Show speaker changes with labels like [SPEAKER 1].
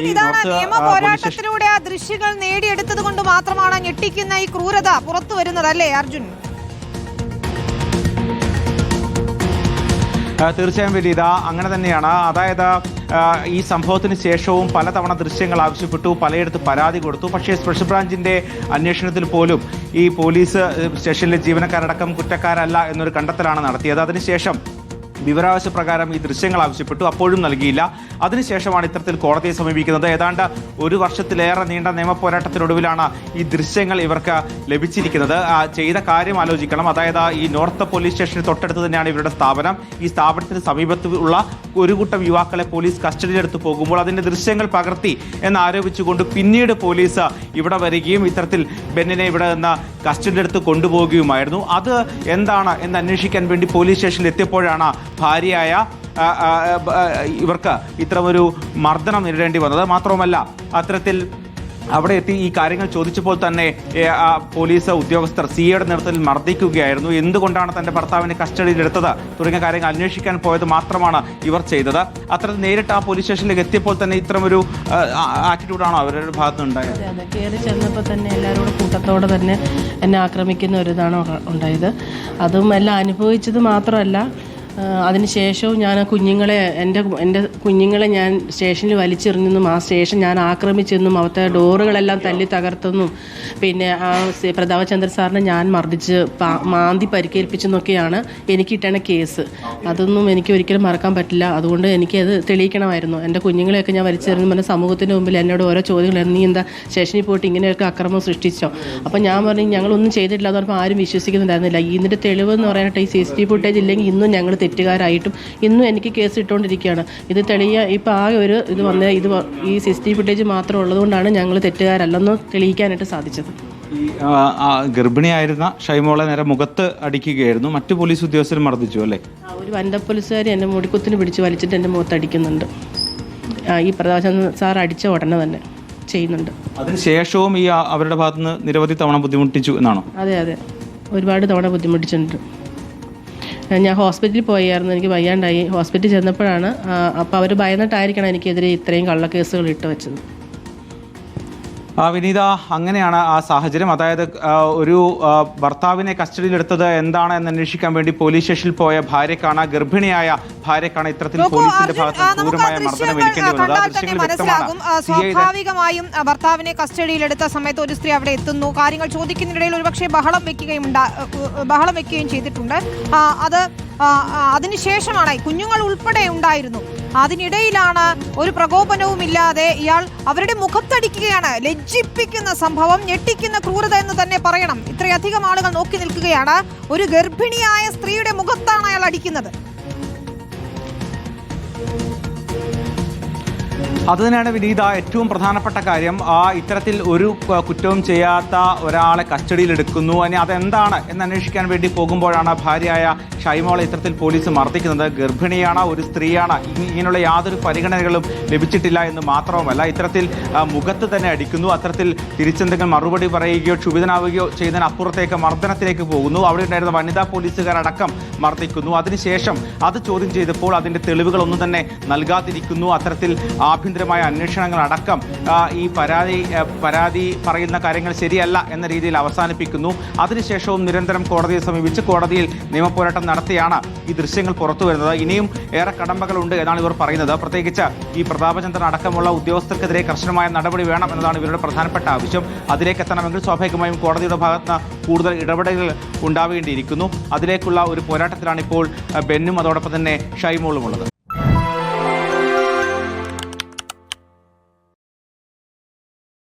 [SPEAKER 1] നിയമ പോരാട്ടത്തിലൂടെ ആ ദൃശ്യങ്ങൾ നേടിയെടുത്തത് കൊണ്ട് മാത്രമാണ് ഞെട്ടിക്കുന്ന ഈ ക്രൂരത പുറത്തു വരുന്നത്, അല്ലേ അർജുൻ?
[SPEAKER 2] തീർച്ചയായും വിനീത, അങ്ങനെ തന്നെയാണ്. അതായത് ഈ സംഭവത്തിന് ശേഷവും പലതവണ ദൃശ്യങ്ങൾ ആവശ്യപ്പെട്ടു, പലയിടത്ത് പരാതി കൊടുത്തു. പക്ഷേ സ്പെഷ്യൽ ബ്രാഞ്ചിന്റെ അന്വേഷണത്തിൽ പോലും ഈ പോലീസ് സ്റ്റേഷനിലെ ജീവനക്കാരടക്കം കുറ്റക്കാരല്ല എന്നൊരു കണ്ടെത്തലാണ് നടത്തിയത്. അതിനുശേഷം വിവരാവകാശ പ്രകാരം ഈ ദൃശ്യങ്ങൾ ആവശ്യപ്പെട്ടു, അപ്പോഴും നൽകിയില്ല. അതിനുശേഷമാണ് ഇത്തരത്തിൽ കോടതിയെ സമീപിക്കുന്നത്. ഏതാണ്ട് ഒരു വർഷത്തിലേറെ നീണ്ട നിയമ പോരാട്ടത്തിനൊടുവിലാണ് ഈ ദൃശ്യങ്ങൾ ഇവർക്ക് ലഭിച്ചിരിക്കുന്നത്. ചെയ്ത കാര്യം ആലോചിക്കണം. അതായത് ഈ നോർത്ത് പോലീസ് സ്റ്റേഷന് തൊട്ടടുത്ത് തന്നെയാണ് ഇവരുടെ സ്ഥാപനം. ഈ സ്ഥാപനത്തിന് സമീപത്ത് ഉള്ള ഒരു കൂട്ടം യുവാക്കളെ പോലീസ് കസ്റ്റഡിയിലെടുത്ത് പോകുമ്പോൾ അതിന്റെ ദൃശ്യങ്ങൾ പകർത്തി എന്നാരോപിച്ചുകൊണ്ട് പിന്നീട് പോലീസ് ഇവിടെ വരികയും ഇത്തരത്തിൽ ബെന്നിനെ ഇവിടെ നിന്ന് കസ്റ്റഡിയിലെടുത്ത് കൊണ്ടുപോവുകയുമായിരുന്നു. അത് എന്താണ് എന്ന് അന്വേഷിക്കാൻ വേണ്ടി പോലീസ് സ്റ്റേഷനിൽ എത്തിയപ്പോഴാണ് ഭാര്യയായ ഇവർക്ക് ഇത്തരമൊരു മർദ്ദനം നേരിടേണ്ടി വന്നത്. മാത്രവുമല്ല, അത്തരത്തിൽ അവിടെ എത്തി ഈ കാര്യങ്ങൾ ചോദിച്ചപ്പോൾ തന്നെ പോലീസ് ഉദ്യോഗസ്ഥർ സിഐയുടെ നേതൃത്വത്തിൽ മർദ്ദിക്കുകയായിരുന്നു. എന്തുകൊണ്ടാണ് തന്റെ ഭർത്താവിനെ കസ്റ്റഡിയിലെടുത്തത് തുടങ്ങിയ കാര്യങ്ങൾ അന്വേഷിക്കാൻ പോയത് മാത്രമാണ് ഇവർ ചെയ്തത്. അത്തരത്തിൽ നേരിട്ട് ആ പോലീസ് സ്റ്റേഷനിലേക്ക് എത്തിയപ്പോൾ തന്നെ ഇത്തരമൊരു ആറ്റിറ്റ്യൂഡാണോ അവരുടെ ഭാഗത്ത് ഉണ്ടായത്?
[SPEAKER 3] അതെ, കയറി ചെന്നപ്പോൾ തന്നെ എല്ലാവരോടും കൂട്ടത്തോടെ തന്നെ എന്നെ ആക്രമിക്കുന്ന ഒരിതാണ് ഉണ്ടായത്. അതും എല്ലാം അനുഭവിച്ചത് മാത്രമല്ല, അതിനുശേഷവും ഞാൻ എൻ്റെ കുഞ്ഞുങ്ങളെ ഞാൻ സ്റ്റേഷനിൽ വലിച്ചെറിഞ്ഞെന്നും ആ സ്റ്റേഷൻ ഞാൻ ആക്രമിച്ചെന്നും അവിടുത്തെ ഡോറുകളെല്ലാം തല്ലി തകർത്തെന്നും പിന്നെ ആ പ്രതാപചന്ദ്രൻ സാറിനെ ഞാൻ മർദ്ദിച്ച് മാന്തി പരിക്കേൽപ്പിച്ചെന്നൊക്കെയാണ് എനിക്ക് കിട്ടേണ്ട കേസ്. അതൊന്നും എനിക്ക് ഒരിക്കലും മറക്കാൻ പറ്റില്ല. അതുകൊണ്ട് എനിക്കത് തെളിയിക്കണമായിരുന്നു. എൻ്റെ കുഞ്ഞുങ്ങളെയൊക്കെ ഞാൻ വലിച്ചെറിഞ്ഞു പറഞ്ഞ സമൂഹത്തിന് മുമ്പിൽ എന്നോട് ഓരോ ചോദ്യങ്ങൾ, നീ എന്താ സ്റ്റേഷനിൽ പോയിട്ട് ഇങ്ങനെയൊക്കെ അക്രമം സൃഷ്ടിച്ചോ? അപ്പം ഞാൻ പറഞ്ഞു ഞങ്ങളൊന്നും ചെയ്തിട്ടില്ല. എന്ന് പറഞ്ഞപ്പോൾ ആരും വിശ്വസിക്കുന്നുണ്ടായിരുന്നില്ല. ഇതിൻ്റെ തെളിവെന്ന് പറയാനായിട്ട് ഈ CCTV ഫുട്ടേജ് ഇല്ലെങ്കിൽ ഇന്നും ഞങ്ങൾ തെറ്റുകാരായിട്ടും ഇന്നും എനിക്ക് കേസ് ഇട്ടുകൊണ്ടിരിക്കുകയാണ്. ഇത് ഇപ്പം ആ ഒരു ഈ CCTV ഫുട്ടേജ് മാത്രം ഉള്ളതുകൊണ്ടാണ് ഞങ്ങൾ തെറ്റുകാരല്ലെന്ന് തെളിയിക്കാനായിട്ട് സാധിച്ചത്.
[SPEAKER 2] ഈ ഗർഭിണിയായിരുന്ന ഷൈമോളെ നേരെ മുഖത്ത് അടിക്കുകയായിരുന്നു, മറ്റു പോലീസ് ഉദ്യോഗസ്ഥരും മർദ്ദിച്ചു അല്ലേ?
[SPEAKER 3] ഒരു വനിതാ പോലീസുകാരി എന്നെ മുടിക്കുത്തിന് പിടിച്ച് വലിച്ചിട്ട് എൻ്റെ മുഖത്ത് അടിക്കുന്നുണ്ട്. ഈ പ്രതാപചന്ദ്രൻ സാർ അടിച്ച ഉടനെ തന്നെ ചെയ്യുന്നുണ്ട്.
[SPEAKER 2] അതിനുശേഷവും ഈ അവരുടെ ഭാഗത്തുനിന്ന് നിരവധി തവണ ബുദ്ധിമുട്ടിച്ചു എന്നാണോ?
[SPEAKER 3] അതെ, ഒരുപാട് തവണ ബുദ്ധിമുട്ടിച്ചിട്ടുണ്ട്. ഞാൻ ഹോസ്പിറ്റലിൽ പോയായിരുന്നു, എനിക്ക് വയ്യാണ്ടായി. ഹോസ്പിറ്റലിൽ ചെന്നപ്പോഴാണ് അപ്പോൾ അവർ ഭയന്നിട്ടായിരിക്കണം എനിക്കെതിരെ ഇത്രയും കള്ളക്കേസുകൾ ഇട്ട് വെച്ചത്.
[SPEAKER 2] വിനീത, അങ്ങനെയാണ് ആ സാഹചര്യം. അതായത് ഒരു ഭർത്താവിനെ കസ്റ്റഡിയിലെടുത്തത് എന്താണ് എന്ന് അന്വേഷിക്കാൻ വേണ്ടി പോലീസ് സ്റ്റേഷനിൽ പോയ ഭാര്യക്കാണ്, ഗർഭിണിയായ ഭാര്യക്കാണ് ഇത്തരത്തിൽ പോലീസിന്റെ ഭാഗത്ത് ക്രൂരമായ മർദ്ദനം ഏൽക്കേണ്ടി വന്നത്.
[SPEAKER 1] സ്വാഭാവികമായും ഭർത്താവിനെ കസ്റ്റഡിയിലെടുത്ത സമയത്ത് ഒരു സ്ത്രീ അവിടെ എത്തുന്നു. കാര്യങ്ങൾ ചോദിക്കുന്നതിനിടയിൽ ഒരുപക്ഷെ ബഹളം വെക്കുകയും ചെയ്തിട്ടുണ്ട്. അതിനുശേഷമാണ് കുഞ്ഞുങ്ങൾ ഉൾപ്പെടെ ഉണ്ടായിരുന്നു. അതിനിടയിലാണ് ഒരു പ്രകോപനവും ഇല്ലാതെ ഇയാൾ അവരുടെ മുഖത്തടിക്കുകയാണ്. ലജ്ജിപ്പിക്കുന്ന സംഭവം, ഞെട്ടിക്കുന്ന ക്രൂരത എന്ന് തന്നെ പറയണം. ഇത്രയധികം ആളുകൾ നോക്കി നിൽക്കുകയാണ്. ഒരു ഗർഭിണിയായ സ്ത്രീയുടെ മുഖത്താണ് അയാൾ അടിക്കുന്നത്.
[SPEAKER 2] അതുതന്നെയാണ് വിനീത ഏറ്റവും പ്രധാനപ്പെട്ട കാര്യം. ഇത്തരത്തിൽ ഒരു കുറ്റവും ചെയ്യാത്ത ഒരാളെ കസ്റ്റഡിയിലെടുക്കുന്നു. അതെന്താണ് എന്ന് അന്വേഷിക്കാൻ വേണ്ടി പോകുമ്പോഴാണ് ഭാര്യയായ ഷൈമോളെ ഇത്തരത്തിൽ പോലീസ് മർദ്ദിക്കുന്നത്. ഗർഭിണിയാണ്, ഒരു സ്ത്രീയാണ്, ഇങ്ങനെയുള്ള യാതൊരു പരിഗണനകളും ലഭിച്ചിട്ടില്ല എന്ന് മാത്രവുമല്ല, ഇത്തരത്തിൽ മുഖത്ത് തന്നെ അടിക്കുന്നു. അത്തരത്തിൽ തിരിച്ചെന്തെങ്കിലും മറുപടി പറയുകയോ ക്ഷുഭിതനാവുകയോ ചെയ്യുന്നതിനപ്പുറത്തേക്ക് മർദ്ദനത്തിലേക്ക് പോകുന്നു. അവിടെ ഉണ്ടായിരുന്ന വനിതാ പോലീസുകാരടക്കം മർദ്ദിക്കുന്നു. അതിനുശേഷം അത് ചോദ്യം ചെയ്തപ്പോൾ അതിൻ്റെ തെളിവുകളൊന്നും തന്നെ നൽകാതിരിക്കുന്നു. അത്തരത്തിൽ ആഭ്യന്തരമായ അന്വേഷണങ്ങൾ അടക്കം ഈ പരാതി പറയുന്ന കാര്യങ്ങൾ ശരിയല്ല എന്ന രീതിയിൽ അവസാനിപ്പിക്കുന്നു. അതിനുശേഷവും നിരന്തരം കോടതിയെ സമീപിച്ച് കോടതിയിൽ നിയമപോരാട്ടം നടത്തിയാണ് ഈ ദൃശ്യങ്ങൾ പുറത്തു വരുന്നത്. ഇനിയും ഏറെ കടമ്പകളുണ്ട് എന്നാണ് ഇവർ പറയുന്നത്. പ്രത്യേകിച്ച് ഈ പ്രതാപചന്ദ്രൻ അടക്കമുള്ള ഉദ്യോഗസ്ഥർക്കെതിരെ കർശനമായ നടപടി വേണം എന്നതാണ് ഇവരുടെ പ്രധാനപ്പെട്ട ആവശ്യം. അതിലേക്ക് എത്തണമെങ്കിൽ സ്വാഭാവികമായും കോടതിയുടെ ഭാഗത്ത് കൂടുതൽ ഇടപെടലുകൾ ഉണ്ടാവേണ്ടിയിരിക്കുന്നു. അതിലേക്കുള്ള ഒരു പോരാട്ടത്തിലാണ് ഇപ്പോൾ ബെന്നും അതോടൊപ്പം തന്നെ ഷൈമോളും ഉള്ളത്.